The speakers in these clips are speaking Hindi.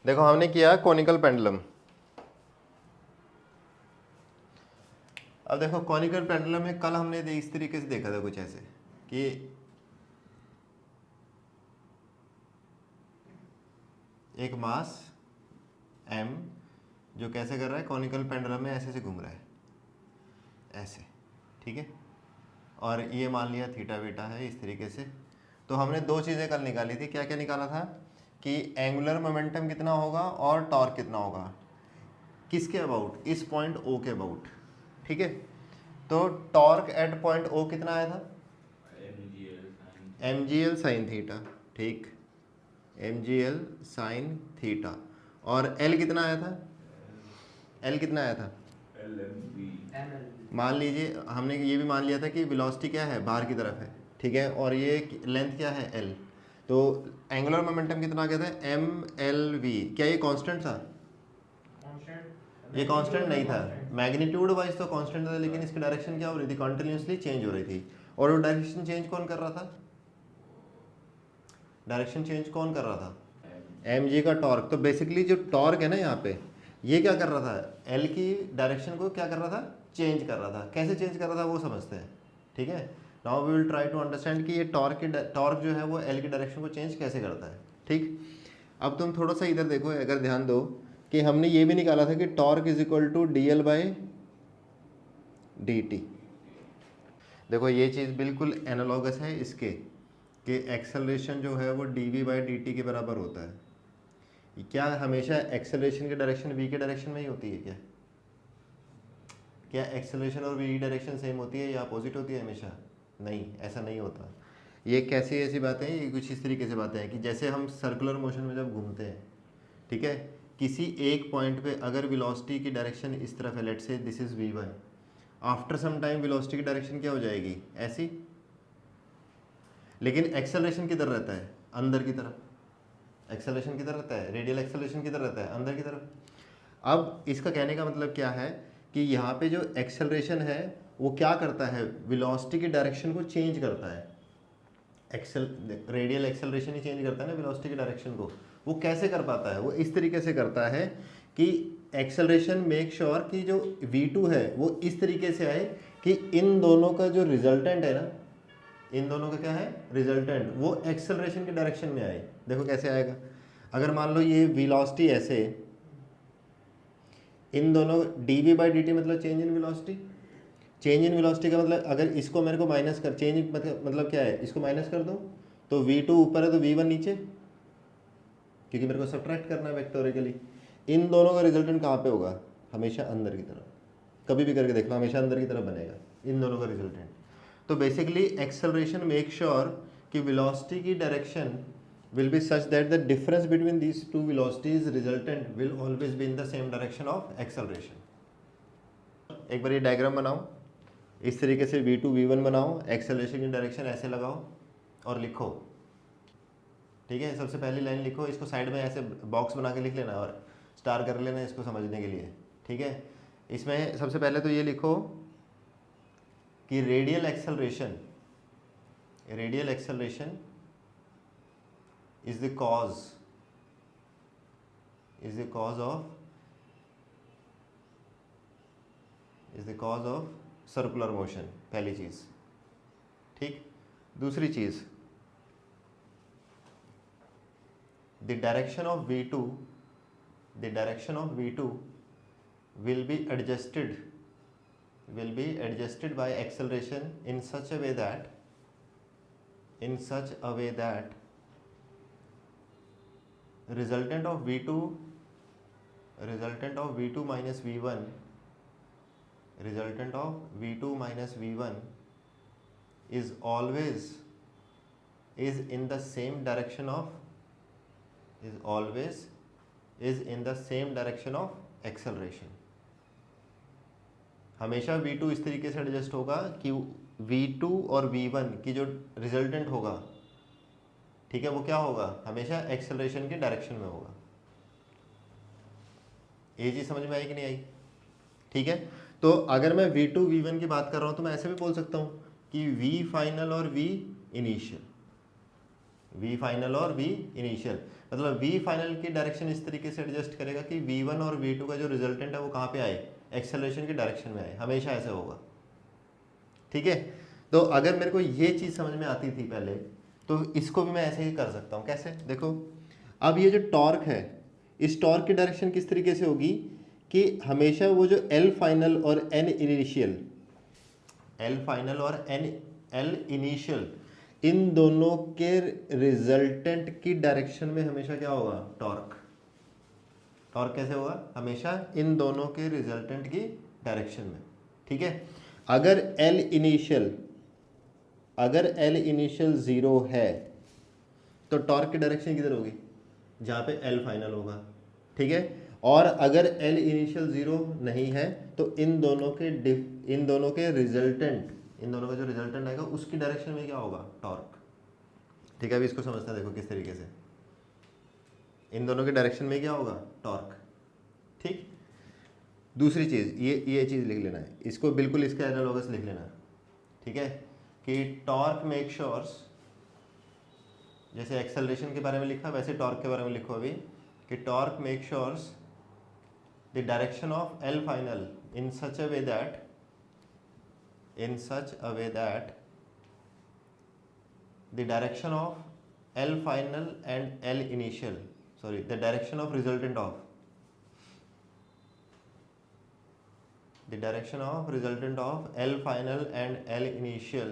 देखो हमने किया कॉनिकल पेंडुलम। अब देखो कॉनिकल पेंडुलम में कल हमने इस तरीके से देखा था कुछ ऐसे कि एक मास m जो कैसे कर रहा है, कॉनिकल पेंडुलम में ऐसे से घूम रहा है ऐसे, ठीक है, और ये मान लिया थीटा बीटा है इस तरीके से। तो हमने दो चीज़ें कल निकाली थी, क्या क्या निकाला था कि एंगुलर मोमेंटम कितना होगा और टॉर्क कितना होगा, किसके अबाउट, इस पॉइंट O के अबाउट, ठीक है। तो टॉर्क एट पॉइंट O कितना आया था, mgl साइन थीटा, ठीक, mgl साइन थीटा। और L कितना आया था, L कितना आया था, मान लीजिए हमने ये भी मान लिया था कि वेलोसिटी क्या है, बाहर की तरफ है, ठीक है, और ये लेंथ क्या है L। तो एंगुलर मोमेंटम कितना आ गया था, mlv। क्या ये कांस्टेंट था, ये कांस्टेंट नहीं था, मैग्नीट्यूड वाइज तो कांस्टेंट था, लेकिन इसकी डायरेक्शन क्या हो रही थी, कंटिन्यूसली चेंज हो रही थी। और वो डायरेक्शन चेंज कौन कर रहा था, डायरेक्शन चेंज कौन कर रहा था, mg का टॉर्क। तो बेसिकली जो टॉर्क है ना यहाँ पे, ये क्या कर रहा था, L की डायरेक्शन को क्या कर रहा था, चेंज कर रहा था। कैसे चेंज कर रहा था वो समझते हैं, ठीक है। Now we will try to understand कि ये टॉर्क जो है वो L की डायरेक्शन को चेंज कैसे करता है, ठीक। अब तुम थोड़ा सा इधर देखो, अगर ध्यान दो कि हमने ये भी निकाला था कि torque is equal to DL by dt। देखो ये चीज़ बिल्कुल एनालॉगस है इसके, कि एक्सेलरेशन जो है वो dv बाई dt के बराबर होता है। क्या हमेशा एक्सेलरेशन की डायरेक्शन v के डायरेक्शन में ही होती है क्या, क्या एक्सेलरेशन और v डायरेक्शन सेम होती है या अपोजिट होती है हमेशा, नहीं, ऐसा नहीं होता। ये कैसी ऐसी बातें हैं, ये कुछ इस तरीके से बातें हैं कि जैसे हम सर्कुलर मोशन में जब घूमते हैं, ठीक है, किसी एक पॉइंट पे अगर वेलोसिटी की डायरेक्शन इस तरफ है, let's say this is v1, after some time velocity की डायरेक्शन क्या हो जाएगी, ऐसी, लेकिन एक्सेलरेशन किधर रहता है, अंदर की तरफ। एक्सेलरेशन किधर रहता है, रेडियल एक्सेलरेशन किधर रहता है, अंदर की तरफ। अब इसका कहने का मतलब क्या है कि यहाँ पे जो एक्सेलरेशन है वो क्या करता है, वेलोसिटी की डायरेक्शन को चेंज करता है। रेडियल एक्सेलरेशन ही चेंज करता है ना वेलोसिटी की डायरेक्शन को। वो कैसे कर पाता है, वो इस तरीके से करता है कि एक्सेलरेशन मेक श्योर कि जो v2 है वो इस तरीके से आए कि इन दोनों का जो रिजल्टेंट है ना, इन दोनों का क्या है रिजल्टेंट, वो एक्सेलरेशन के डायरेक्शन में आए। देखो कैसे आएगा, अगर मान लो ये वेलोसिटी ऐसे, इन दोनों dv बाई dt मतलब change in velocity. Change in velocity का मतलब अगर इसको मेरे को माइनस कर, चेंज मतलब क्या है, इसको माइनस कर दूं तो v2 ऊपर है तो v1 नीचे, क्योंकि मेरे को सब्ट्रैक्ट करना है वेक्टोरिकली। इन दोनों का रिजल्टेंट कहाँ पे होगा, हमेशा अंदर की तरफ। कभी भी करके देख लो, हमेशा अंदर की तरफ बनेगा इन दोनों का रिजल्टेंट। तो बेसिकली एक्सेलरेशन मेक श्योर कि वेलोसिटी की direction will be such that the difference between these two velocities resultant will always be in the same direction of acceleration। एक बार ये डायग्राम बनाओ, इस तरीके से v2 v1 बनाओ, एक्सेलरेशन की डायरेक्शन ऐसे लगाओ और लिखो, ठीक है। सबसे पहली लाइन लिखो, इसको साइड में ऐसे बॉक्स बना के लिख लेना और स्टार कर लेना इसको समझने के लिए, ठीक है। इसमें सबसे पहले तो ये लिखो कि radial acceleration is the cause of circular motion, पहली चीज, ठीक। दूसरी चीज, the direction of v2 will be adjusted by acceleration in such a way that resultant of v2 minus v1 is always in the same direction of acceleration। हमेशा v2 इस तरीके से एडजस्ट होगा कि v2 और v1 की जो रिजल्टेंट होगा, ठीक है, वो क्या होगा, हमेशा एक्सेलरेशन के डायरेक्शन में होगा। ये चीज समझ में आई कि नहीं आई, ठीक है। तो अगर मैं v2 v1 की बात कर रहा हूं तो मैं ऐसे भी बोल सकता हूं कि v फाइनल और v इनिशियल, मतलब वी फाइनल की डायरेक्शन इस तरीके से एडजस्ट करेगा कि v1 और v2 का जो रिजल्टेंट है वो कहाँ पे आए, एक्सेलरेशन की डायरेक्शन में आए, हमेशा ऐसे होगा। ठीक है, तो अगर मेरे को ये चीज़ समझ में आती थी पहले, तो इसको भी मैं ऐसे ही कर सकता हूँ। कैसे, देखो अब ये जो टॉर्क है, इस टॉर्क की डायरेक्शन किस तरीके से होगी कि हमेशा वो जो एल फाइनल और एन इनिशियल, एल फाइनल और एल इनिशियल, इन दोनों के रिजल्टेंट की डायरेक्शन में हमेशा क्या होगा, टॉर्क। टॉर्क कैसे होगा, हमेशा इन दोनों के रिजल्टेंट की डायरेक्शन में। ठीक है, अगर एल इनिशियल 0 है तो टॉर्क की डायरेक्शन किधर होगी, जहाँ पे एल फाइनल होगा। ठीक है, और अगर एल इनिशियल 0 नहीं है तो इन दोनों के रिजल्टेंट, इन दोनों का जो रिजल्टेंट आएगा उसकी डायरेक्शन में क्या होगा, टॉर्क। ठीक है, अभी इसको समझते हैं, देखो किस तरीके से, इन दोनों के डायरेक्शन में क्या होगा, टॉर्क। ठीक, दूसरी चीज़, ये चीज़ लिख लेना है, इसको बिल्कुल इसका एनालॉगस लिख लेना। ठीक है, कि टॉर्क मेक श्योर्स, जैसे एक्सेलरेशन के बारे में लिखा वैसे टॉर्क के बारे में लिखो अभी, कि torque make sures the direction of L final in such a way that the direction of L final and L initial, the direction of resultant of L final and L initial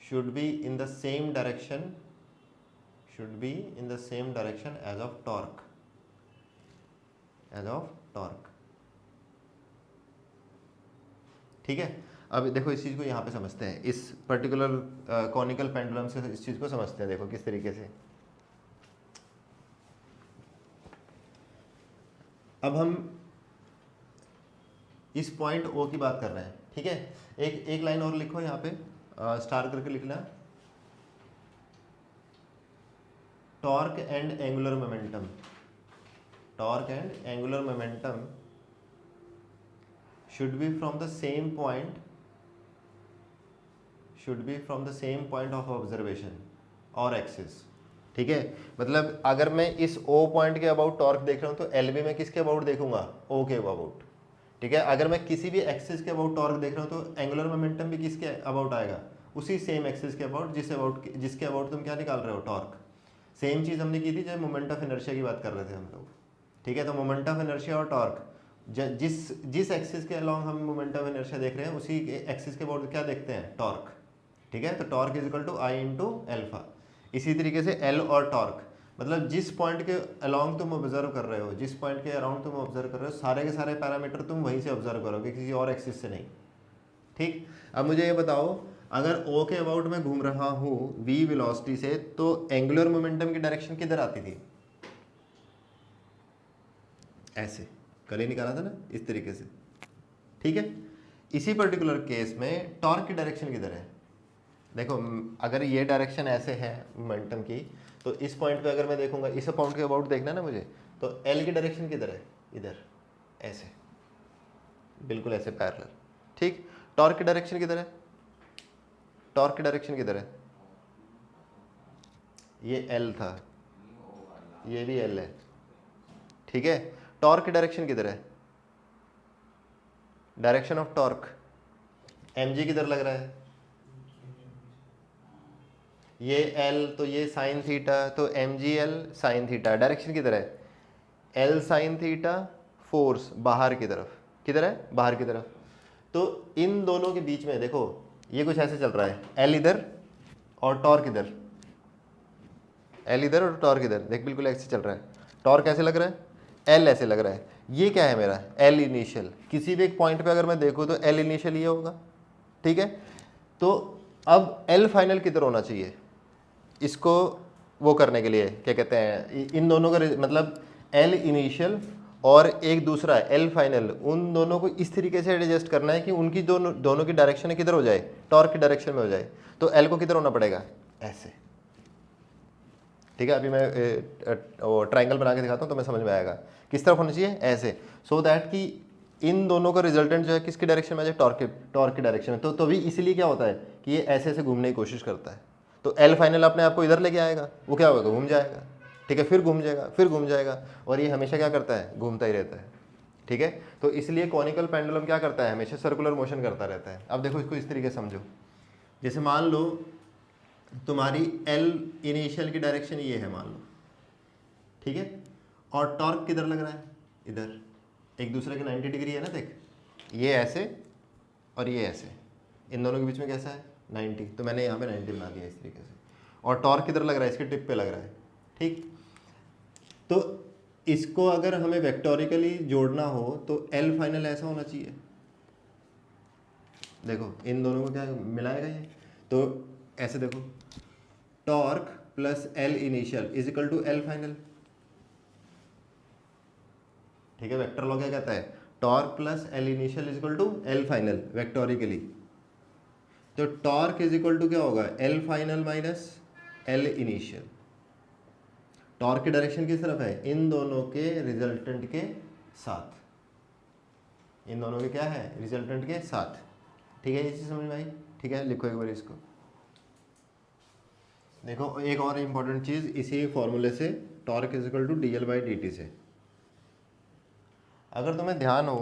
should be in the same direction as of torque. ठीक है, अब देखो इस चीज़ को यहाँ पे समझते हैं, इस पर्टिकुलर कॉनिकल पेंडुलम से इस चीज़ को समझते हैं। देखो किस तरीके से, अब हम इस पॉइंट O की बात कर रहे हैं। ठीक है, एक लाइन और लिखो यहाँ पे, स्टार करके लिखना, torque and angular momentum should be from the same point of observation और एक्सिस। ठीक है, मतलब अगर मैं इस O पॉइंट के अबाउट टॉर्क देख रहा हूँ तो एल भी मैं किसके अबाउट देखूंगा, O के अबाउट। ठीक है, अगर मैं किसी भी एक्सिस के अबाउट टॉर्क देख रहा हूँ तो एंगुलर मोमेंटम भी किसके अबाउट आएगा, उसी सेम एक्सिस के अबाउट, जिसके अबाउट तुम क्या निकाल रहे हो, टॉर्क। सेम चीज़ हमने की थी जब मोमेंट ऑफ इनर्शिया की बात कर रहे थे हम लोग। ठीक है, तो मोमेंट ऑफ इनर्शिया और टॉर्क, जिस एक्सिस के अलॉन्ग हम मोमेंट ऑफ इनर्शिया देख रहे हैं उसी एक्सिस के अबाउट क्या देखते हैं, टॉर्क। ठीक है, तो torque is equal to I into alpha. इसी तरीके से एल और टॉर्क, मतलब जिस पॉइंट के अलॉन्ग तुम ऑब्जर्व कर रहे हो, जिस पॉइंट के अराउंड तुम ऑब्जर्व कर रहे हो, सारे के सारे पैरामीटर तुम वहीं से ऑब्जर्व करोगे, किसी और एक्सिस से नहीं। ठीक, अब मुझे ये बताओ, अगर O के अबाउट में घूम रहा हूँ v वेलोसिटी से, तो एंगुलर मोमेंटम की डायरेक्शन किधर आती थी, ऐसे, कल ही निकाला था ना, इस तरीके से। ठीक है, इसी पर्टिकुलर केस में टॉर्क की डायरेक्शन किधर है, देखो अगर ये डायरेक्शन ऐसे है मोमेंटम की, तो इस पॉइंट पे अगर मैं देखूंगा, इस पॉइंट के अबाउट देखना ना मुझे, तो एल की डायरेक्शन किधर है, इधर, ऐसे, बिल्कुल ऐसे पैरेलल। ठीक, टॉर्क की डायरेक्शन किधर है, ये एल था, ये भी एल है। ठीक है, टॉर्क की डायरेक्शन किधर है, डायरेक्शन ऑफ टॉर्क mg किधर लग रहा है, ये L, तो ये साइन थीटा, तो mgl साइन थीटा, डायरेक्शन किधर है, L साइन थीटा, फोर्स बाहर की तरफ, किधर है, बाहर की तरफ। तो इन दोनों के बीच में देखो ये कुछ ऐसे चल रहा है, L इधर और टॉर्क इधर, L इधर और टॉर्क इधर, देख बिल्कुल ऐसे चल रहा है। टॉर्क ऐसे लग रहा है, L ऐसे लग रहा है, ये क्या है मेरा, L इनिशियल। किसी भी एक पॉइंट पे अगर मैं देखूँ तो L इनिशियल ये होगा। ठीक है, तो अब L फाइनल किधर होना चाहिए, इसको वो करने के लिए क्या कहते हैं, इन दोनों का मतलब L इनिशियल और एक दूसरा L फाइनल, उन दोनों को इस तरीके से एडजस्ट करना है कि उनकी दोनों की डायरेक्शन किधर हो जाए, टॉर्क की डायरेक्शन में हो जाए। तो L को किधर होना पड़ेगा, ऐसे। ठीक है, अभी मैं वो ट्रायंगल बना के दिखाता हूँ तो मैं समझ में आएगा किस तरफ होना चाहिए, ऐसे, सो दैट कि इन दोनों का रिजल्टेंट जो है किसकी डायरेक्शन में आ जाए, टॉर्क की डायरेक्शन में। तो तभी इसलिए क्या होता है कि ये ऐसे ऐसे घूमने की कोशिश करता है, तो एल फाइनल अपने आप को इधर लेके आएगा, वो क्या होगा, घूम जाएगा। ठीक है, फिर घूम जाएगा, फिर घूम जाएगा, और ये हमेशा क्या करता है, घूमता ही रहता है। ठीक है, तो इसलिए कॉनिकल पेंडुलम क्या करता है, हमेशा सर्कुलर मोशन करता रहता है। अब देखो इसको इस तरीके से समझो, जैसे मान लो तुम्हारी एल इनिशियल की डायरेक्शन ये है मान लो, ठीक है, और टॉर्क किधर लग रहा है, इधर, एक दूसरे के 90 डिग्री है ना, देख ये ऐसे और ये ऐसे, इन दोनों के बीच में कैसा है 90, तो मैंने यहाँ पे 90 बना दिया इस तरीके से, और टॉर्क किधर लग रहा है, इसके टिप पे लग रहा है। ठीक, तो इसको अगर हमें वेक्टोरिकली जोड़ना हो तो एल फाइनल ऐसा होना चाहिए, देखो इन दोनों को क्या मिलाएगा ये, तो ऐसे देखो torque plus L initial is equal to L final. ठीक है, वेक्टर लॉ क्या कहता है, torque plus L initial is equal to L final vectorially. तो टॉर्क इज इक्वल टू क्या होगा, L final minus L initial. Torque की डायरेक्शन किस तरफ है, इन दोनों के रिजल्टेंट के साथ, इन दोनों के क्या है, रिजल्टेंट के साथ। ठीक है, ये चीज़ समझ में आई। ठीक है, लिखो एक बार इसको। देखो एक और इम्पॉर्टेंट चीज़ इसी फॉर्मूले से, torque is equal to D L by D T से, अगर तुम्हें ध्यान हो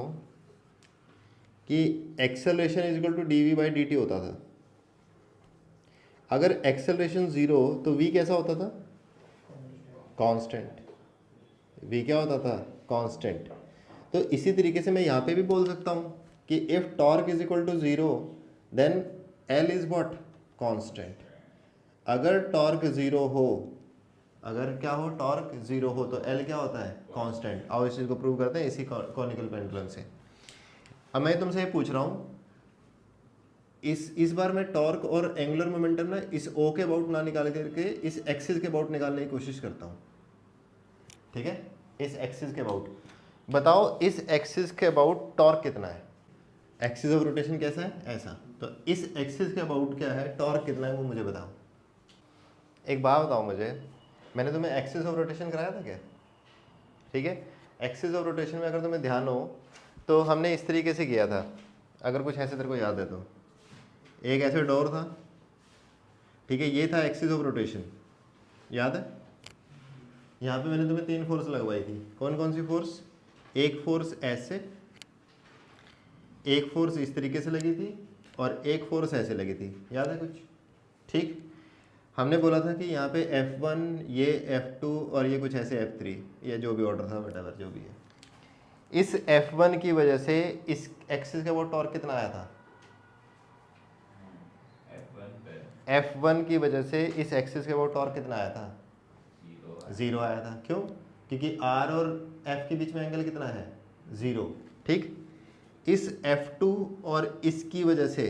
कि acceleration is equal to D V by D T होता था, अगर एक्सेलरेशन 0 हो तो v कैसा होता था, कांस्टेंट। v क्या होता था, कांस्टेंट। तो इसी तरीके से मैं यहाँ पे भी बोल सकता हूँ कि if torque is equal to 0 then l is what, constant. अगर टॉर्क 0 हो, अगर क्या हो, टॉर्क 0 हो, तो l क्या होता है, कांस्टेंट। आओ इस चीज़ को प्रूव करते हैं इसी कॉनिकल पेंडुलम से। अब मैं तुमसे ये पूछ रहा हूँ, इस बार मैं टॉर्क और एंगुलर मोमेंटम ना इस ओ के अबाउट ना निकाल करके इस एक्सिस के अबाउट निकालने की कोशिश करता हूँ। ठीक है, इस एक्सिस के अबाउट बताओ, इस एक्सिस के अबाउट टॉर्क कितना है, एक्सिस ऑफ रोटेशन कैसा है, ऐसा, तो इस एक्सिस के अबाउट क्या है, टॉर्क कितना है, वो मुझे बताओ। एक बात बताओ मुझे, मैंने तुम्हें एक्सिस ऑफ रोटेशन कराया था क्या। ठीक है, एक्सिस ऑफ रोटेशन में अगर तुम्हें ध्यान हो तो हमने इस तरीके से किया था, अगर कुछ ऐसे तेरे को याद है तो, एक ऐसे डोर था, ठीक है, ये था एक्सिस ऑफ रोटेशन, याद है। यहाँ पे मैंने तुम्हें 3 फोर्स लगवाई थी, कौन कौन सी फोर्स, एक फोर्स ऐसे, एक फोर्स इस तरीके से लगी थी, और एक फोर्स ऐसे लगी थी, याद है कुछ। ठीक, हमने बोला था कि यहाँ पे F1, ये F2 और ये कुछ ऐसे F3, ये जो भी ऑर्डर था वटेवर जो भी है, इस F1 की वजह से इस एक्सिस का वो टॉर्क कितना आया था, F1 की वजह से इस एक्सिस के वो टॉर्क कितना आया था, 0 आया था। क्यों, क्योंकि R और F के बीच में एंगल कितना है, 0। ठीक, इस F2 और इसकी वजह से,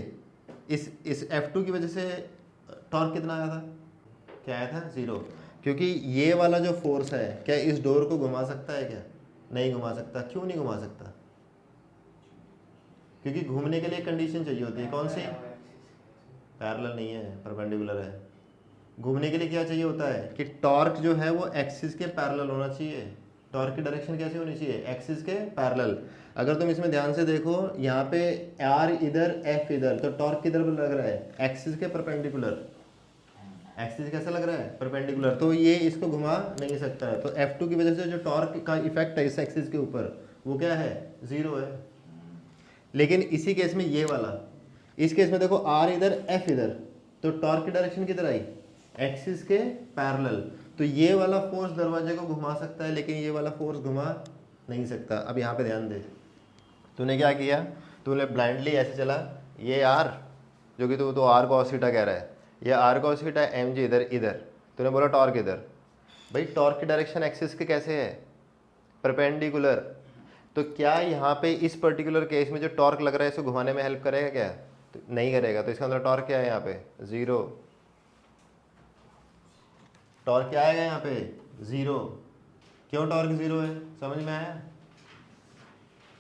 इस F2 की वजह से टॉर्क कितना आया था, क्या आया था, 0। क्योंकि ये वाला जो फोर्स है क्या इस डोर को घुमा सकता है, क्या नहीं घुमा सकता। क्यों नहीं घुमा सकता, क्योंकि घूमने के लिए कंडीशन चाहिए होती है, कौन सी, पैरेलल नहीं है, परपेंडिकुलर है। घूमने के लिए क्या चाहिए होता है कि टॉर्क जो है वो एक्सिस के पैरेलल होना चाहिए। टॉर्क की डायरेक्शन कैसे होनी चाहिए, एक्सिस के पैरेलल। अगर तुम इसमें ध्यान से देखो, यहाँ पे आर इधर, एफ इधर, तो टॉर्क किधर लग रहा है, एक्सिस के परपेंडिकुलर। एक्सिस कैसा लग रहा है, परपेंडिकुलर, तो ये इसको घुमा नहीं सकता है। तो F2 की वजह से जो टॉर्क का इफेक्ट है इस एक्सिस के ऊपर, वो क्या है, 0 है। लेकिन इसी केस में ये वाला, इस केस में देखो R इधर, F इधर, तो टॉर्क की डायरेक्शन किधर आई, एक्सिस के पैरेलल। तो ये वाला फोर्स दरवाजे को घुमा सकता है, लेकिन ये वाला फोर्स घुमा नहीं सकता। अब यहाँ पे ध्यान दे, तूने क्या किया, तूने ब्लाइंडली ऐसे चला, ये R जो कि तू तो R cos थीटा कह रहा है, ये R cos थीटा mg इधर, इधर तूने बोला टॉर्क इधर। भाई टॉर्क की डायरेक्शन एक्सिस के कैसे है, परपेंडिकुलर। तो क्या यहाँ पे इस पर्टिकुलर केस में जो टॉर्क लग रहा है इसको घुमाने में हेल्प करेगा क्या, तो नहीं करेगा। तो इसका मतलब टॉर्क क्या है यहाँ पे, 0। टॉर्क क्या आएगा यहाँ पे, 0। क्यों टॉर्क 0 है, समझ में आया।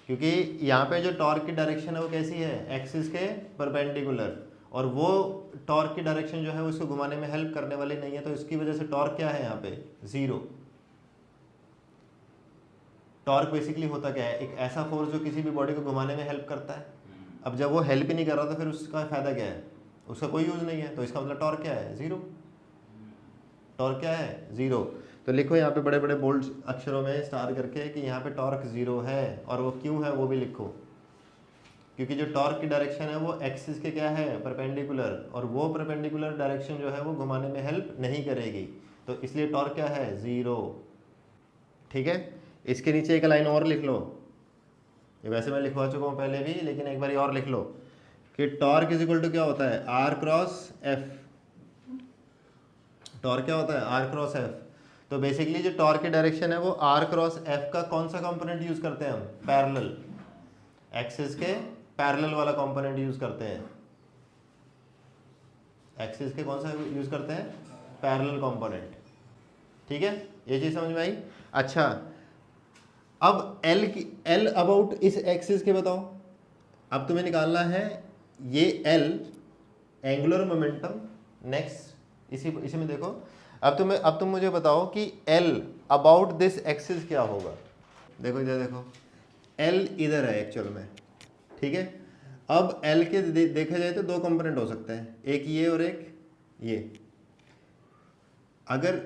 क्योंकि यहाँ पे जो टॉर्क की डायरेक्शन है वो कैसी है, एक्सिस के परपेंडिकुलर, और वो टॉर्क की डायरेक्शन जो है उसको घुमाने में हेल्प करने वाली नहीं है। तो इसकी वजह से टॉर्क क्या है यहाँ पे, 0। टॉर्क बेसिकली होता क्या है, एक ऐसा फोर्स जो किसी भी बॉडी को घुमाने में हेल्प करता है। अब जब वो हेल्प ही नहीं कर रहा तो फिर उसका फायदा क्या है, उसका कोई यूज नहीं है। तो इसका मतलब टॉर्क क्या है, 0। टॉर्क क्या है, 0। तो लिखो यहाँ पे बड़े बड़े बोल्ड अक्षरों में स्टार करके कि यहाँ पे टॉर्क 0 है, और वो क्यों है वो भी लिखो, क्योंकि जो टॉर्क की डायरेक्शन है वो एक्सिस के क्या है, परपेंडिकुलर, और वो परपेंडिकुलर डायरेक्शन जो है वो घुमाने में हेल्प नहीं करेगी, तो इसलिए टॉर्क क्या है, 0। ठीक है, इसके नीचे एक लाइन और लिख लो, ये वैसे मैं लिखवा चुका हूँ पहले भी, लेकिन एक बार और लिख लो कि टॉर्क इज इक्वल टू क्या होता है, आर क्रॉस एफ। टॉर्क क्या होता है, आर क्रॉस एफ। तो बेसिकली जो टॉर्क की डायरेक्शन है वो आर क्रॉस एफ का कौन सा कंपोनेंट यूज करते हैं हम, पैरेलल, एक्सिस के पैरेलल वाला कंपोनेंट यूज करते हैं। एक्सिस के कौन सा यूज करते हैं, पैरेलल कंपोनेंट। ठीक है, ये चीज समझ में आई। अच्छा, अब एल अबाउट इस एक्सिस के बताओ। अब तुम्हें निकालना है ये एल एंगुलर मोमेंटम। नेक्स्ट इसी में देखो, अब तुम मुझे बताओ कि एल अबाउट दिस एक्सिस क्या होगा। देखो इधर देखो, एल इधर है एक्चुअल में। ठीक है, अब एल के देखा जाए तो दो कंपोनेंट हो सकते हैं, एक ये और एक ये। अगर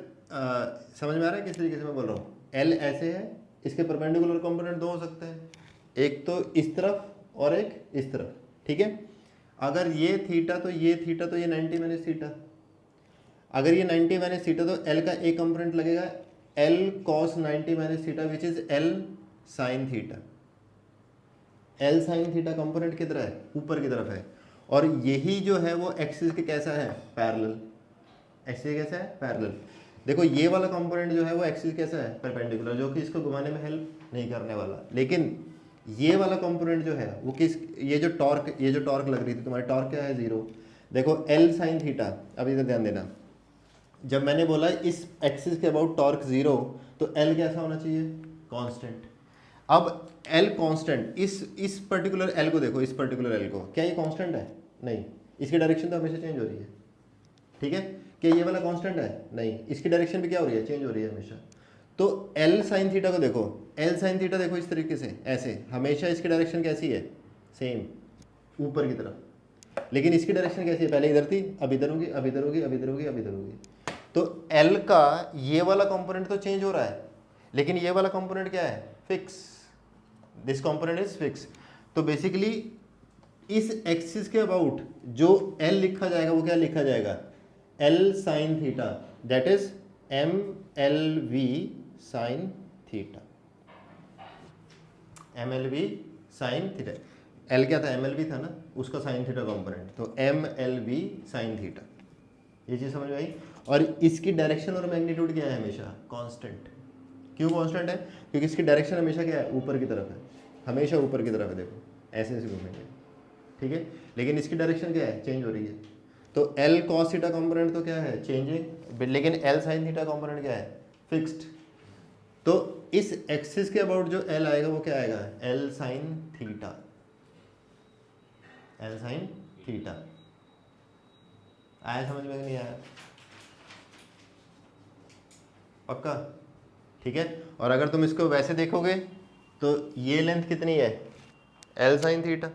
समझ में आ रहा है किस तरीके से मैं बोल रहा हूँ, एल ऐसे है, इसके परपेंडिकुलर कंपोनेंट दो हो सकते हैं, एक तो इस तरफ और एक इस तरफ। ठीक है, अगर ये थीटा तो ये थीटा, तो ये 90 माइनस थीटा। अगर ये 90 माइनस थीटा तो एल का एक कंपोनेंट लगेगा L cos 90 minus theta, which is L sine theta. L sine theta component किधर है, ऊपर की तरफ है, और यही जो है वो एक्सिस के कैसा है, पैरेलल। एक्सिस कैसा है, पैरेलल। देखो ये वाला कंपोनेंट जो है वो एक्सिस कैसा है, परपेंडिकुलर, जो कि इसको घुमाने में हेल्प नहीं करने वाला। लेकिन ये वाला कंपोनेंट जो है वो किस, ये जो टॉर्क लग रही थी तुम्हारी, टॉर्क क्या है, 0। देखो एल साइन थीटा, अब इधर ध्यान देना, जब मैंने बोला इस एक्सिस के अबाउट टॉर्क 0, तो एल कैसा होना चाहिए, कांस्टेंट। अब एल कांस्टेंट, इस पर्टिकुलर एल को देखो, इस पर्टिकुलर एल को, क्या ये कांस्टेंट है, नहीं, इसकी डायरेक्शन तो हमेशा चेंज हो रही है। ठीक है, क्या ये वाला कांस्टेंट है, नहीं, इसकी डायरेक्शन भी क्या हो रही है, चेंज हो रही है हमेशा। तो एल साइन थीटा को देखो, एल साइन थीटा देखो इस तरीके से, ऐसे, हमेशा इसकी डायरेक्शन कैसी है, सेम, ऊपर की तरफ। लेकिन इसकी डायरेक्शन कैसी है, पहले इधर थी, अब इधर होगी, अब इधर होगी, अब इधर होगी, अब इधर होगी। तो एल का ये वाला कंपोनेंट तो चेंज हो रहा है, लेकिन ये वाला कंपोनेंट क्या है, fix. This component is fix. तो बेसिकली इस एक्सिस के अबाउट जो एल लिखा जाएगा वो क्या लिखा जाएगा, L sine theta, that is M L V sine theta. M L V sine theta, L क्या था, एम एल वी था ना, उसका साइन थीटा कंपोनेंट, तो M L V sine theta. ये चीज़ समझ में आई। और इसकी डायरेक्शन और मैग्नीट्यूड क्या है, हमेशा कांस्टेंट। क्यों कांस्टेंट है, क्योंकि इसकी डायरेक्शन हमेशा क्या है, ऊपर की तरफ है, हमेशा ऊपर की तरफ है। देखो ऐसे ऐसे घूमेंगे, ठीक है, लेकिन इसकी डायरेक्शन क्या है, चेंज हो रही है। तो एल कॉस थीटा कंपोनेंट तो क्या है, चेंजिंग, लेकिन एल साइन थीटा कंपोनेंट क्या है, फिक्स्ड। तो इस एक्सिस के अबाउट जो एल आएगा वो क्या आएगा, L sine theta, L sine theta. आया समझ में नहीं आया, पक्का, ठीक है। और अगर तुम इसको वैसे देखोगे तो ये लेंथ कितनी है, एल साइन थीटा,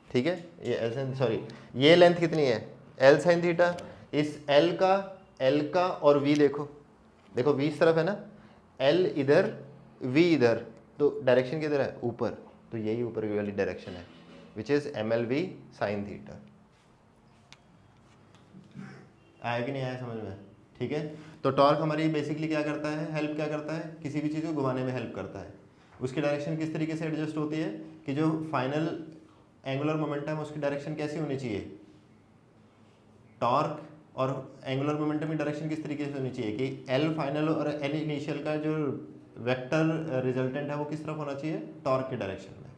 ठीक है, ये एल साइन, सॉरी, ये लेंथ कितनी है, एल साइन थीटा। इस एल का और वी देखो, देखो वी इस तरफ है ना, एल इधर, वी इधर, तो डायरेक्शन किधर है, ऊपर, तो यही ऊपर की वाली डायरेक्शन है, which is M L V sine theta. आया कि नहीं आया समझ में, ठीक है। तो टॉर्क हमारी बेसिकली क्या करता है, हेल्प क्या करता है, किसी भी चीज़ को घुमाने में हेल्प करता है। उसकी डायरेक्शन किस तरीके से एडजस्ट होती है कि जो फाइनल एंगुलर मोमेंटम उसकी डायरेक्शन कैसी होनी चाहिए, टॉर्क और एंगुलर मोमेंटम की डायरेक्शन किस तरीके से होनी चाहिए कि एल फाइनल और एल इनिशियल का जो वेक्टर रिजल्टेंट है वो किस तरफ होना चाहिए, टॉर्क की डायरेक्शन में।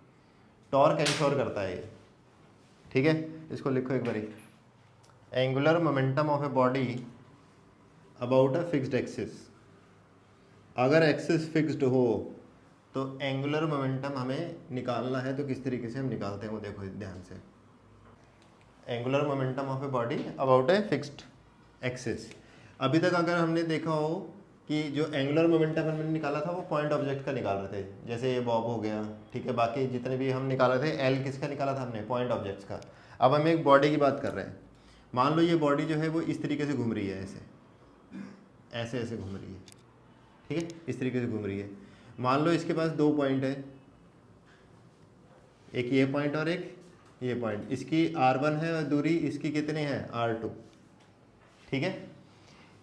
टॉर्क एंश्योर करता है ये, ठीक है। इसको लिखो एक बारी, angular momentum of a body about a fixed axis. अगर एक्सिस फिक्स्ड हो तो एंगुलर मोमेंटम हमें निकालना है, तो किस तरीके से हम निकालते हैं वो देखो ध्यान से। Angular momentum of a body about a fixed axis. अभी तक अगर हमने देखा हो कि जो एंगुलर मोमेंटम हमने निकाला था वो पॉइंट ऑब्जेक्ट का निकाल रहे थे, जैसे ये बॉब हो गया, ठीक है, बाकी जितने भी हम निकाले थे, एल किसका निकाला था हमने, पॉइंट ऑब्जेक्ट्स का। अब हम एक बॉडी की बात कर रहे हैं, मान लो ये बॉडी जो है वो इस तरीके से घूम रही है, ऐसे ऐसे ऐसे घूम रही है, ठीक है, इस तरीके से घूम रही है। मान लो इसके पास 2 पॉइंट है, एक ये पॉइंट और एक ये पॉइंट, इसकी r1 है और दूरी इसकी कितनी है r2, ठीक है।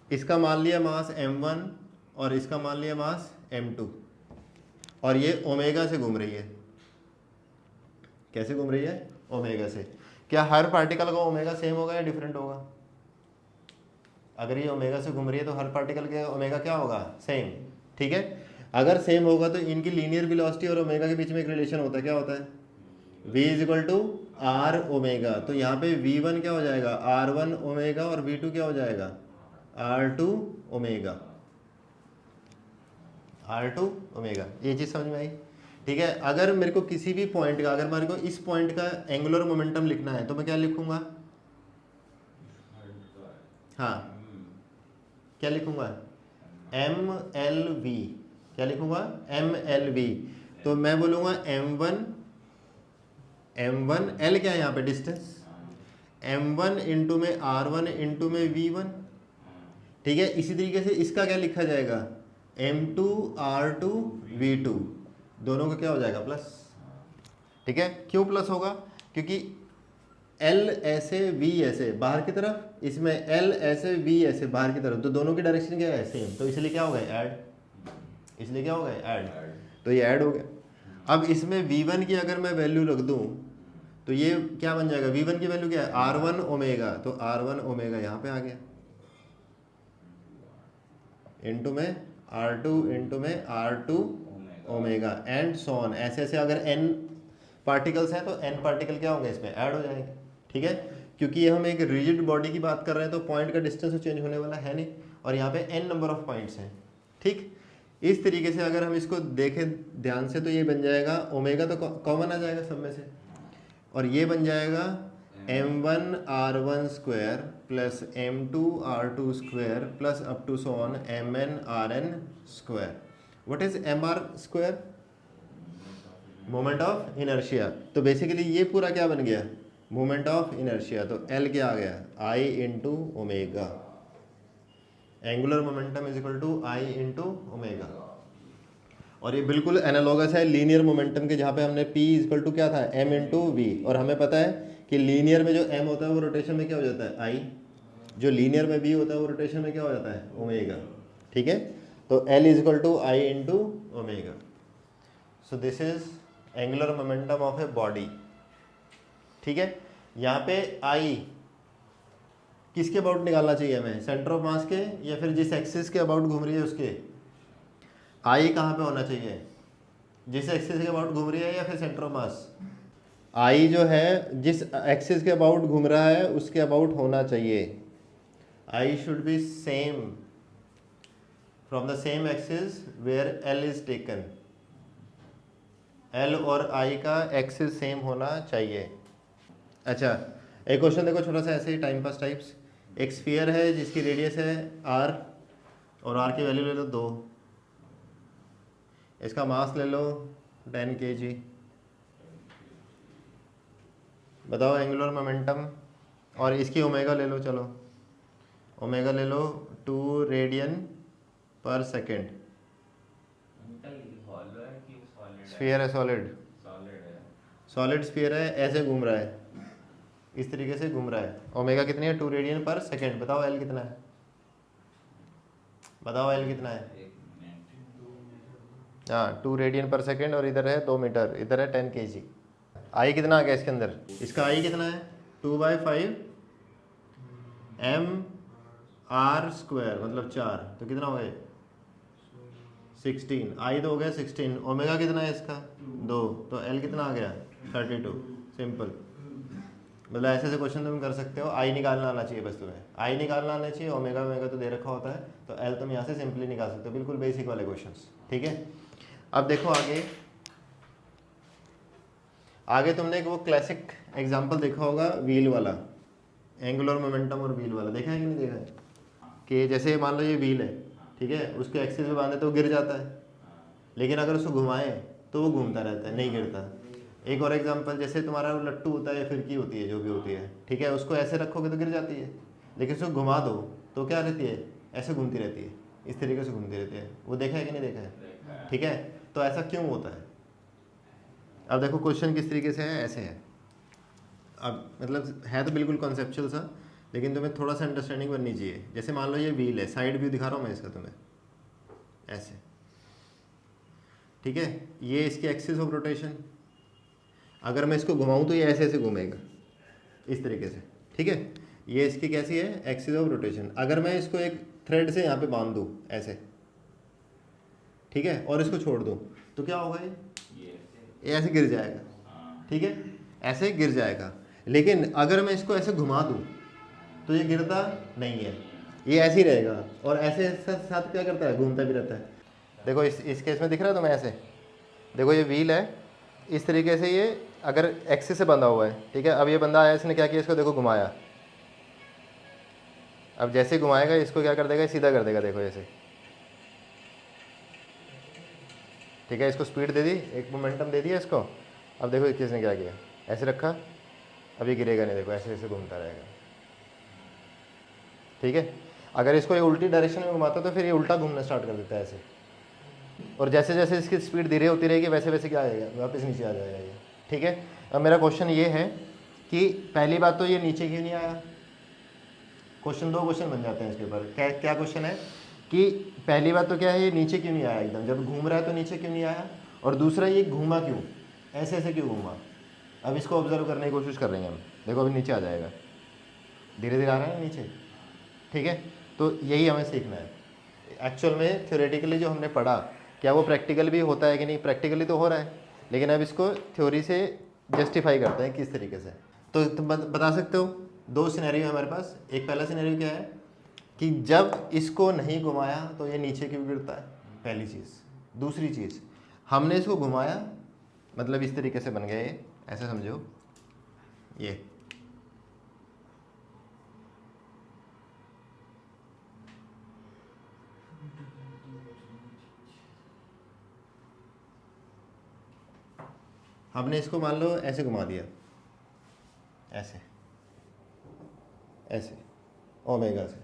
इसका मान लिया मास m1 और इसका मान लिया मास m2, और ये ओमेगा से घूम रही है। कैसे घूम रही है? ओमेगा से। क्या हर पार्टिकल का ओमेगा सेम होगा या डिफरेंट होगा? अगर ये ओमेगा से घूम रही है तो हर पार्टिकल के ओमेगा क्या होगा? सेम, ठीक है। अगर सेम होगा तो इनकी लीनियर वेलोसिटी और ओमेगा के बीच में एक रिलेशन होता है, क्या होता है? v is equal to R omega. तो यहाँ पे v1 क्या हो जाएगा? r1 ओमेगा, और v2 क्या हो जाएगा? r2 omega, r2 omega. ये चीज़ समझ में आई? ठीक है। अगर मेरे को किसी भी पॉइंट का, अगर मेरे को इस पॉइंट का एंगुलर मोमेंटम लिखना है तो मैं क्या लिखूंगा? हाँ, क्या लिखूंगा? mlv। क्या लिखूंगा? mlv। तो मैं बोलूँगा m1 l क्या है यहाँ पे? डिस्टेंस। m1 इंटू में r1 इंटू में v1, ठीक है। इसी तरीके से इसका क्या लिखा जाएगा? m2 r2 v2, दोनों का क्या हो जाएगा? प्लस, ठीक है। क्यों प्लस होगा? क्योंकि L ऐसे V ऐसे बाहर की तरफ, इसमें L ऐसे V ऐसे बाहर की तरफ, तो दोनों की डायरेक्शन क्या है? सेम। तो इसलिए क्या हो गया? ऐड। इसलिए क्या हो गया? ऐड। तो ये ऐड हो गया। अब इसमें V1 की अगर मैं वैल्यू रख दूं तो ये क्या बन जाएगा? V1 की वैल्यू क्या है? R1 omega. तो R1 ओमेगा यहाँ पे आ गया, इंटू में R2 इंटू में R2 omega, and so on. ऐसे ऐसे अगर n पार्टिकल्स हैं तो n पार्टिकल क्या होंगे? इसमें ऐड हो जाएंगे, ठीक है। क्योंकि ये हम एक रिजिड बॉडी की बात कर रहे हैं तो पॉइंट का डिस्टेंस तो चेंज होने वाला है नहीं, और यहाँ पे n नंबर ऑफ पॉइंट्स हैं, ठीक। इस तरीके से अगर हम इसको देखें ध्यान से तो ये बन जाएगा ओमेगा, तो कॉमन आ जाएगा सब में से, और ये बन जाएगा m1 r1 square plus m2 r2 square plus up to so on mn rn square. What is mr square? Moment of inertia. तो बेसिकली ये पूरा क्या बन गया? Moment of inertia. तो L क्या आ गया? I into omega. Angular momentum is equal to I into omega. और ये बिल्कुल एनालॉगस है लीनियर मोमेंटम के, जहाँ पे हमने P इक्वल टू क्या था? M into V. और हमें पता है कि लीनियर में जो M होता है वो रोटेशन में क्या हो जाता है? I। जो लीनियर में V होता है वो रोटेशन में क्या हो जाता है? ओमेगा, ठीक है। तो L is equal to I into omega. So this is angular momentum of a body, ठीक है। यहाँ पे I किसके अबाउट निकालना चाहिए हमें? सेंटर ऑफ मास के, या फिर जिस एक्सिस के अबाउट घूम रही है उसके? I कहाँ पे होना चाहिए? जिस एक्सिस के अबाउट घूम रही है या फिर सेंटर ऑफ मास? I जो है जिस एक्सिस के अबाउट घूम रहा है उसके अबाउट होना चाहिए। I should be same from the same axis where L is taken. L और I का एक्सिस सेम होना चाहिए। अच्छा, एक क्वेश्चन देखो छोटा सा ऐसे ही टाइम पास टाइप्स। एक स्फीयर है जिसकी रेडियस है r, और r की वैल्यू ले लो 2, इसका मास ले लो 10 kg। बताओ एंगुलर मोमेंटम, और इसकी ओमेगा ले लो, चलो ओमेगा ले लो 2 रेडियन पर सेकेंड। स्फीयर है, सॉलिड स्फीयर है, ऐसे घूम रहा है, इस तरीके से घूम रहा है। ओमेगा कितनी है? 2 रेडियन पर सेकेंड। बताओ एल कितना है? बताओ एल कितना है? हाँ, 2 रेडियन पर सेकेंड, और इधर है 2 मीटर, इधर है 10 kg। आई कितना आ गया इसके अंदर? इसका आई कितना है? 2/5 m r स्क्वायर, मतलब 4, तो कितना हो गया? 16। आई तो हो गया 16। ओमेगा कितना है इसका? 2, तो एल कितना आ गया? 32। सिंपल। मतलब ऐसे ऐसे क्वेश्चन तुम कर सकते हो। आई निकालना आना चाहिए बस तुम्हें, आई निकालना आना चाहिए। ओमेगा ओमेगा तो दे रखा होता है, तो एल तुम यहाँ से सिंपली निकाल सकते हो। बिल्कुल बेसिक वाले क्वेश्चंस, ठीक है। अब देखो आगे तुमने एक वो क्लासिक एग्जांपल देखा होगा व्हील वाला, एंगुलर मोमेंटम और व्हील वाला। देखा है कि नहीं देखा है? कि जैसे मान लो ये व्हील है, ठीक है, उसके एक्सिस पे बांधे तो गिर जाता है, लेकिन अगर उसको घुमाएं तो वो घूमता रहता है, नहीं गिरता। एक और एग्जांपल, जैसे तुम्हारा लट्टू होता है या फिरकी होती है, जो भी होती है, ठीक है, उसको ऐसे रखोगे तो गिर जाती है, लेकिन उसको घुमा दो तो क्या रहती है? ऐसे घूमती रहती है, इस तरीके से घूमती रहती है, वो देखा है कि नहीं देखा है, ठीक है। तो ऐसा क्यों होता है? अब देखो क्वेश्चन किस तरीके से है, ऐसे है। अब मतलब है तो बिल्कुल कॉन्सेप्चुअल सा, लेकिन तुम्हें थोड़ा सा अंडरस्टैंडिंग बननी चाहिए। जैसे मान लो ये व्हील है, साइड व्यू दिखा रहा हूँ मैं इसका तुम्हें, ऐसे, ठीक है। ये इसकी एक्सिस ऑफ रोटेशन, अगर मैं इसको घुमाऊँ तो ये ऐसे ऐसे घूमेगा, इस तरीके से, ठीक है। ये इसकी कैसी है, एक्सिस ऑफ रोटेशन। अगर मैं इसको एक थ्रेड से यहाँ पे बांध दूँ ऐसे, ठीक है, और इसको छोड़ दूँ तो क्या होगा, ये ऐसे गिर जाएगा, ठीक है, ऐसे गिर जाएगा। लेकिन अगर मैं इसको ऐसे घुमा दूँ तो ये गिरता नहीं है, ये ऐसे ही रहेगा, और ऐसे साथ क्या करता है, घूमता भी रहता है। देखो इस केस में दिख रहा है तुम्हें ऐसे, देखो ये व्हील है, इस तरीके से ये अगर एक्सिस से बंधा हुआ है, ठीक है। अब ये बंदा आया, इसने क्या किया, इसको देखो घुमाया, अब जैसे घुमाएगा इसको क्या कर देगा, सीधा कर देगा, देखो ऐसे, ठीक है। इसको स्पीड दे दी, एक मोमेंटम दे दिया इसको। अब देखो किसने क्या किया, ऐसे रखा, अब ये गिरेगा नहीं, देखो ऐसे ऐसे घूमता रहेगा, ठीक है। अगर इसको ये उल्टी डायरेक्शन में घुमाता तो फिर ये उल्टा घूमना स्टार्ट कर देता है ऐसे, और जैसे जैसे इसकी स्पीड धीरे होती रहेगी वैसे वैसे क्या आएगा, वापस नीचे आ जाएगा ये, ठीक है। अब मेरा क्वेश्चन ये है कि पहली बात तो ये नीचे क्यों नहीं आया। क्वेश्चन, दो क्वेश्चन बन जाते हैं इसके ऊपर। क्या क्या क्वेश्चन है कि पहली बात तो क्या है, ये नीचे क्यों नहीं आया एकदम, जब घूम रहा है तो नीचे क्यों नहीं आया, और दूसरा ये घूमा क्यों, ऐसे ऐसे क्यों घूमा। अब इसको ऑब्जर्व करने की कोशिश कर रहे हैं हम, देखो अभी नीचे आ जाएगा, धीरे धीरे आ रहा है ना नीचे, ठीक है। तो यही हमें सीखना है। एक्चुअल में थ्योरेटिकली जो हमने पढ़ा, क्या वो प्रैक्टिकल भी होता है कि नहीं, प्रैक्टिकली तो हो रहा है, लेकिन अब इसको थ्योरी से जस्टिफाई करते हैं किस तरीके से। तो तुम बता सकते हो, दो सिनेरियो है हमारे पास। एक पहला सिनेरियो क्या है कि जब इसको नहीं घुमाया तो ये नीचे क्यों गिरता है, पहली चीज़। दूसरी चीज़, हमने इसको घुमाया, मतलब इस तरीके से बन गया ये, ऐसे समझो, ये हमने इसको मान लो ऐसे घुमा दिया, ऐसे ऐसे ओमेगा से,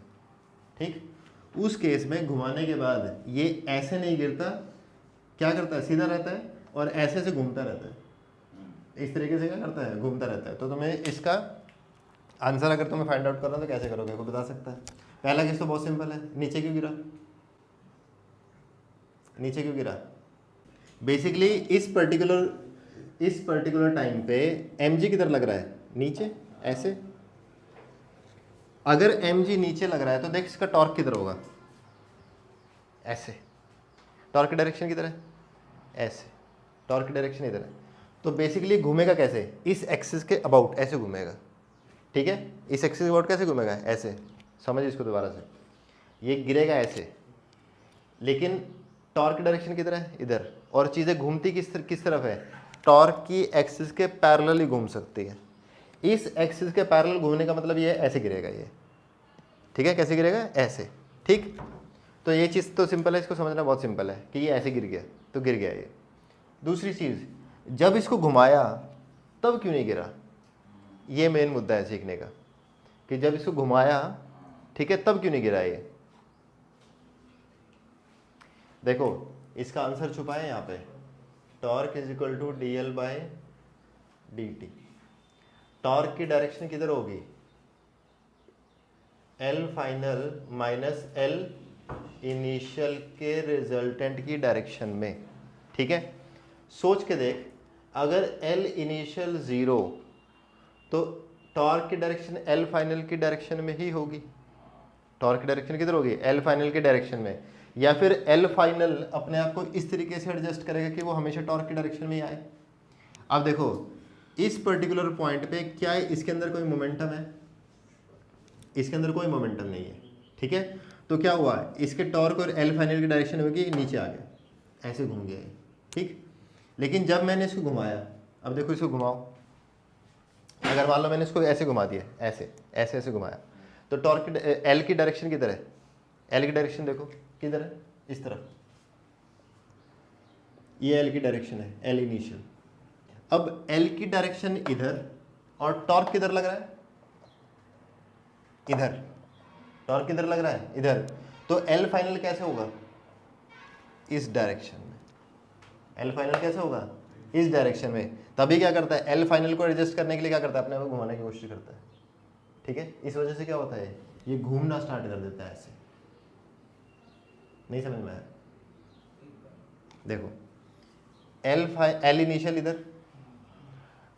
ठीक। उस केस में घुमाने के बाद ये ऐसे नहीं गिरता, क्या करता है, सीधा रहता है और ऐसे से घूमता रहता है, इस तरीके से क्या करता है, घूमता रहता है। तो तुम्हें इसका आंसर अगर तुम्हें फाइंड आउट करना तो कैसे करोगे, कोई बता सकता है? पहला केस तो बहुत सिंपल है, नीचे क्यों गिरा, नीचे क्यों गिरा। बेसिकली इस पर्टिकुलर टाइम पे mg किधर लग रहा है, नीचे, ऐसे। अगर mg नीचे लग रहा है तो देख इसका टॉर्क किधर होगा, ऐसे। टॉर्क की डायरेक्शन किधर है, ऐसे। टॉर्क की डायरेक्शन इधर है। तो बेसिकली घूमेगा कैसे, इस एक्सिस के अबाउट ऐसे घूमेगा, ठीक है। इस एक्सिस के अबाउट कैसे घूमेगा, ऐसे। समझ इसको दोबारा से, ये गिरेगा ऐसे, लेकिन टॉर्क की डायरेक्शन किधर है, इधर। और चीज़ें घूमती किस तरफ है, टॉर्क की एक्सिस के पैरेलल ही घूम सकती है। इस एक्सिस के पैरेलल घूमने का मतलब ये ऐसे गिरेगा ये, ठीक है। कैसे गिरेगा, ऐसे, ठीक। तो ये चीज़ तो सिंपल है, इसको समझना बहुत सिंपल है कि ये ऐसे गिर गया तो गिर गया ये। दूसरी चीज़, जब इसको घुमाया तब क्यों नहीं गिरा, ये मेन मुद्दा है सीखने का, कि जब इसको घुमाया, ठीक है, तब क्यों नहीं गिरा ये। देखो इसका आंसर छुपा है यहाँ पे, torque is equal to dl by dt। Torque की डायरेक्शन किधर होगी, L final minus L initial के रिजल्टेंट की डायरेक्शन में, ठीक है। सोच के देख, अगर L इनिशियल 0 तो टॉर्क की डायरेक्शन L फाइनल की डायरेक्शन में ही होगी। टॉर्क की डायरेक्शन किधर होगी, L फाइनल की डायरेक्शन में। या फिर L फाइनल अपने आप को इस तरीके से एडजस्ट करेगा कि वो हमेशा टॉर्क की डायरेक्शन में ही आए। अब देखो इस पर्टिकुलर पॉइंट पे क्या इसके अंदर कोई मोमेंटम है, इसके अंदर कोई मोमेंटम नहीं है, ठीक है। तो क्या हुआ, इसके टॉर्क और L फाइनल की डायरेक्शन होगी, नीचे आ गया, ऐसे घूम गया, ठीक। लेकिन जब मैंने इसको घुमाया, अब देखो इसको घुमाओ, अगर मान लो मैंने इसको ऐसे घुमा दिया, ऐसे ऐसे ऐसे घुमाया, तो टॉर्क L की डायरेक्शन किधर है, L की डायरेक्शन देखो किधर है, इस तरफ। ये L की डायरेक्शन है, L इनिशियल। अब L की डायरेक्शन इधर, और टॉर्क किधर लग रहा है, इधर। टॉर्क किधर लग रहा है, इधर। तो एल फाइनल कैसे होगा, इस डायरेक्शन में। एल फाइनल कैसे होगा, इस डायरेक्शन में। तभी क्या करता है, एल फाइनल को एडजस्ट करने के लिए क्या करता है, अपने आप को घुमाने की कोशिश करता है। ठीक है, इस वजह से क्या होता है, ये घूमना स्टार्ट कर देता है ऐसे। नहीं समझ में आया? देखो एल इनिशियल इधर,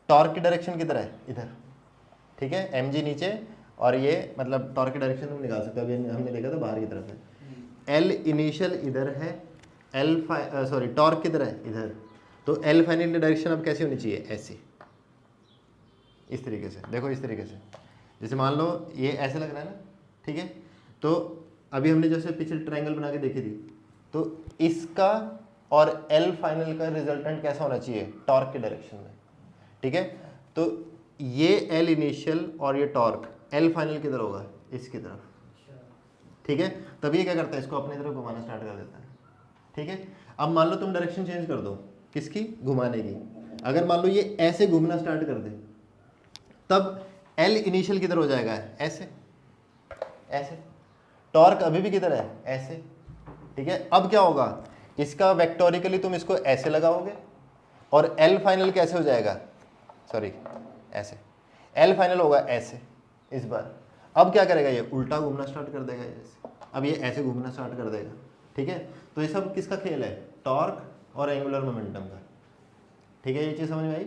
टॉर्क की डायरेक्शन किधर है, इधर। ठीक है, एम जी नीचे, और ये मतलब टॉर्क की डायरेक्शन तुम निकाल सकते हो, अभी हमने देखा था बाहर की तरफ है। एल इनिशियल इधर है, टॉर्क किधर है, इधर। तो एल फाइनल की डायरेक्शन अब कैसी होनी चाहिए, ऐसी, इस तरीके से। देखो इस तरीके से, जैसे मान लो ये ऐसे लग रहा है ना, ठीक है। तो अभी हमने जैसे पिछले ट्रायंगल बना के देखी थी, तो इसका और एल फाइनल का रिजल्टेंट कैसा होना चाहिए, टॉर्क के डायरेक्शन में। ठीक है, तो ये एल इनिशियल और ये टॉर्क, एल फाइनल किधर होगा, इसकी तरफ। ठीक है, तभी ये क्या करता है, इसको अपनी तरफ घुमाना स्टार्ट कर देता है। ठीक है, अब मान लो तुम डायरेक्शन चेंज कर दो, किसकी, घुमाने की। अगर मान लो ये ऐसे घूमना स्टार्ट कर दे, तब एल इनिशियल किधर हो जाएगा, ऐसे ऐसे। टॉर्क अभी भी किधर है, ऐसे। ठीक है, अब क्या होगा, इसका वेक्टोरिकली तुम इसको ऐसे लगाओगे, और एल फाइनल कैसे हो जाएगा, सॉरी ऐसे, एल फाइनल होगा ऐसे इस बार। अब क्या करेगा, ये उल्टा घूमना स्टार्ट कर देगा, जैसे अब ये ऐसे घूमना स्टार्ट कर देगा। ठीक है, तो ये सब किसका खेल है, टॉर्क और एंगुलर मोमेंटम का। ठीक है, ये चीज़ समझ में आई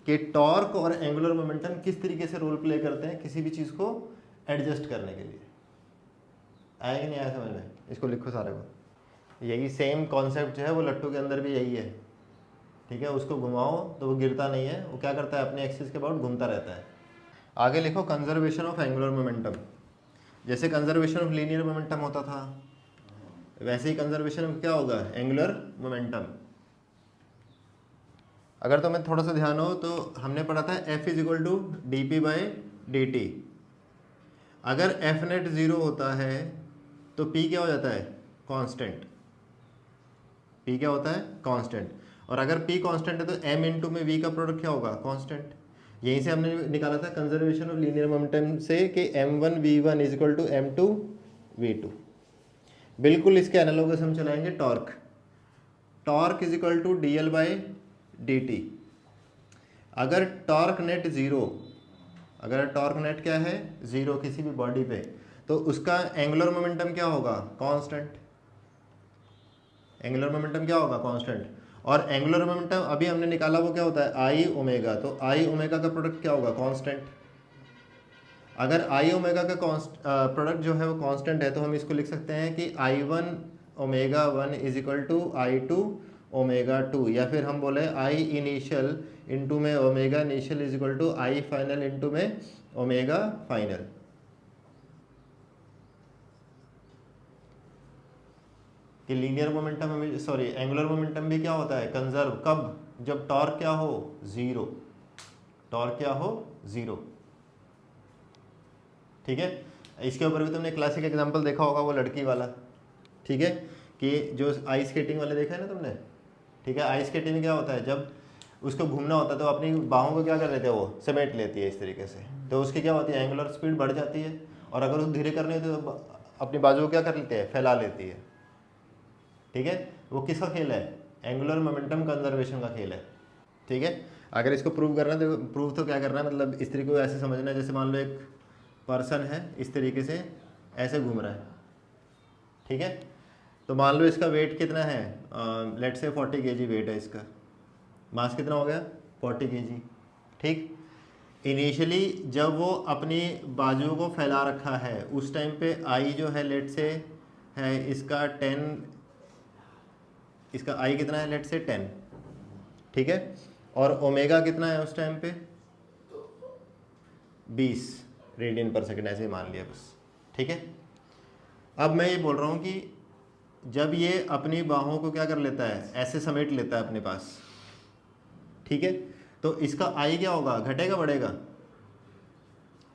कि टॉर्क और एंगुलर मोमेंटम किस तरीके से रोल प्ले करते हैं किसी भी चीज़ को एडजस्ट करने के लिए। आया कि नहीं आया समझ में, इसको लिखो सारे को। यही सेम कॉन्सेप्ट जो है वो लट्टू के अंदर भी यही है। ठीक है, उसको घुमाओ तो वो गिरता नहीं है, वो क्या करता है, अपने एक्सिस के अबाउट घूमता रहता है। आगे लिखो कंजर्वेशन ऑफ एंगुलर मोमेंटम। जैसे कंजर्वेशन ऑफ लीनियर मोमेंटम होता था, वैसे ही कंजर्वेशन ऑफ क्या होगा, एंगुलर मोमेंटम। अगर तो मैं थोड़ा सा ध्यान हो तो हमने पढ़ा था F is equal to D P by D T. अगर एफ नेट ज़ीरो होता है तो P क्या हो जाता है, कांस्टेंट। P क्या होता है, कांस्टेंट। और अगर P कांस्टेंट है तो M इंटू में V का प्रोडक्ट क्या होगा, कांस्टेंट। यहीं से हमने निकाला था कंजर्वेशन ऑफ लीनियर मोमेंटम से कि M1 V1 is equal to M2 V2। बिल्कुल इसके एनालॉगस हम चलाएंगे torque. Torque is equal to D L by D T. अगर टॉर्क नेट ज़ीरो, अगर टॉर्क नेट क्या है, ज़ीरो किसी भी बॉडी पे, तो उसका एंगुलर मोमेंटम क्या होगा, कांस्टेंट। एंगुलर मोमेंटम क्या होगा, कांस्टेंट। और एंगुलर मोमेंटम अभी हमने निकाला वो क्या होता है, आई ओमेगा। तो आई ओमेगा का प्रोडक्ट क्या होगा, कांस्टेंट। अगर आई ओमेगा का प्रोडक्ट जो है वो कांस्टेंट है तो हम इसको लिख सकते हैं कि I one omega one is equal to I two omega two, या फिर हम बोले आई इनिशियल इंटू में omega initial is equal to I final into में ओमेगा फाइनल। कि लीनियर मोमेंटम में, सॉरी एंगुलर मोमेंटम भी क्या होता है, कंजर्व। कब, जब टॉर्क क्या हो, ज़ीरो। टॉर्क क्या हो, ज़ीरो। ठीक है, इसके ऊपर भी तुमने क्लासिक एग्जांपल देखा होगा, वो लड़की वाला। ठीक है, कि जो आइस स्केटिंग वाले देखा है ना तुमने। ठीक है, आइस स्केटिंग में क्या होता है, जब उसको घूमना होता है तो अपनी बाहों को क्या कर लेते हैं, वो समेट लेती है इस तरीके से। तो उसकी क्या होती है, एंगुलर स्पीड बढ़ जाती है, और अगर वो धीरे करनी होती है तो अपनी बाजू को क्या कर लेते हैं, फैला लेती है। ठीक है, वो किसका खेल है, एंगुलर मोमेंटम कंजर्वेशन का खेल है। ठीक है, अगर इसको प्रूव करना है तो प्रूव तो क्या करना है, मतलब इस तरीके को ऐसे समझना है, जैसे मान लो एक पर्सन है इस तरीके से ऐसे घूम रहा है। ठीक है, तो मान लो इसका वेट कितना है, लेट से 40 kg वेट है इसका। मास कितना हो गया, 40 kg। ठीक, इनिशियली जब वो अपनी बाजुओं को फैला रखा है उस टाइम पे आई जो है लेट से है इसका 10, इसका आई कितना है, लेट से 10। ठीक है, और ओमेगा कितना है उस टाइम पे, 20 रेडियन पर सेकंड, ऐसे ही मान लिया बस। ठीक है, अब मैं ये बोल रहा हूँ कि जब ये अपनी बाहों को क्या कर लेता है, ऐसे समेट लेता है अपने पास। ठीक है, तो इसका आई क्या होगा, घटेगा बढ़ेगा,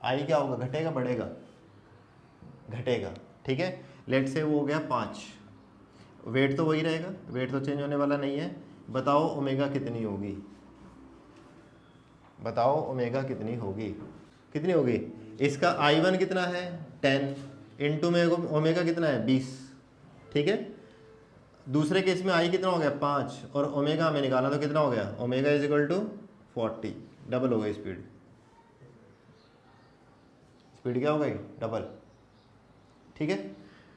आई क्या होगा, घटेगा बढ़ेगा, घटेगा। ठीक है, लेट से वो हो गया 5, वेट तो वही रहेगा, वेट तो चेंज होने वाला नहीं है। बताओ ओमेगा कितनी होगी, बताओ ओमेगा कितनी होगी, इसका I1 कितना है 10, इंटू में ओमेगा कितना है 20। ठीक है। दूसरे केस में आई कितना हो गया 5 और ओमेगा हमें निकाला तो कितना हो गया omega is equal to 40, double हो गई स्पीड। स्पीड क्या हो गई डबल, ठीक है।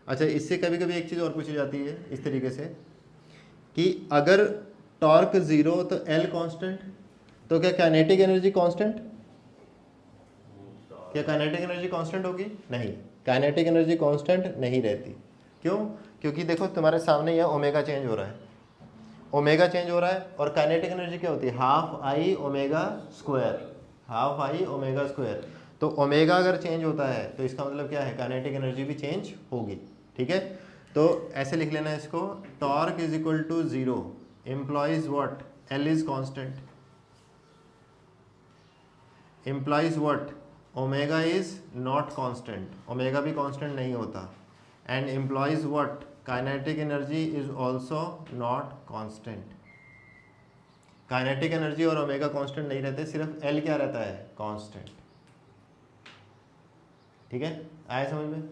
अच्छा इससे कभी कभी एक चीज़ और पूछी जाती है इस तरीके से कि अगर टॉर्क जीरो तो एल कांस्टेंट, तो क्या काइनेटिक एनर्जी कांस्टेंट, क्या काइनेटिक एनर्जी कांस्टेंट होगी? नहीं, काइनेटिक एनर्जी कांस्टेंट नहीं रहती। क्यों? क्योंकि देखो तुम्हारे सामने यह ओमेगा चेंज हो रहा है, ओमेगा चेंज हो रहा है और काइनेटिक एनर्जी क्या होती है half I omega square, half I omega square. तो ओमेगा अगर चेंज होता है तो इसका मतलब क्या है काइनेटिक एनर्जी भी चेंज होगी, ठीक है। तो ऐसे लिख लेना इसको, torque is equal to zero implies what? L is constant, implies what? Omega is not constant, omega भी constant नहीं होता, and implies what? Kinetic energy is also not constant. Kinetic energy और ओमेगा कांस्टेंट नहीं रहते, सिर्फ एल क्या रहता है कांस्टेंट, ठीक है। आया समझ में?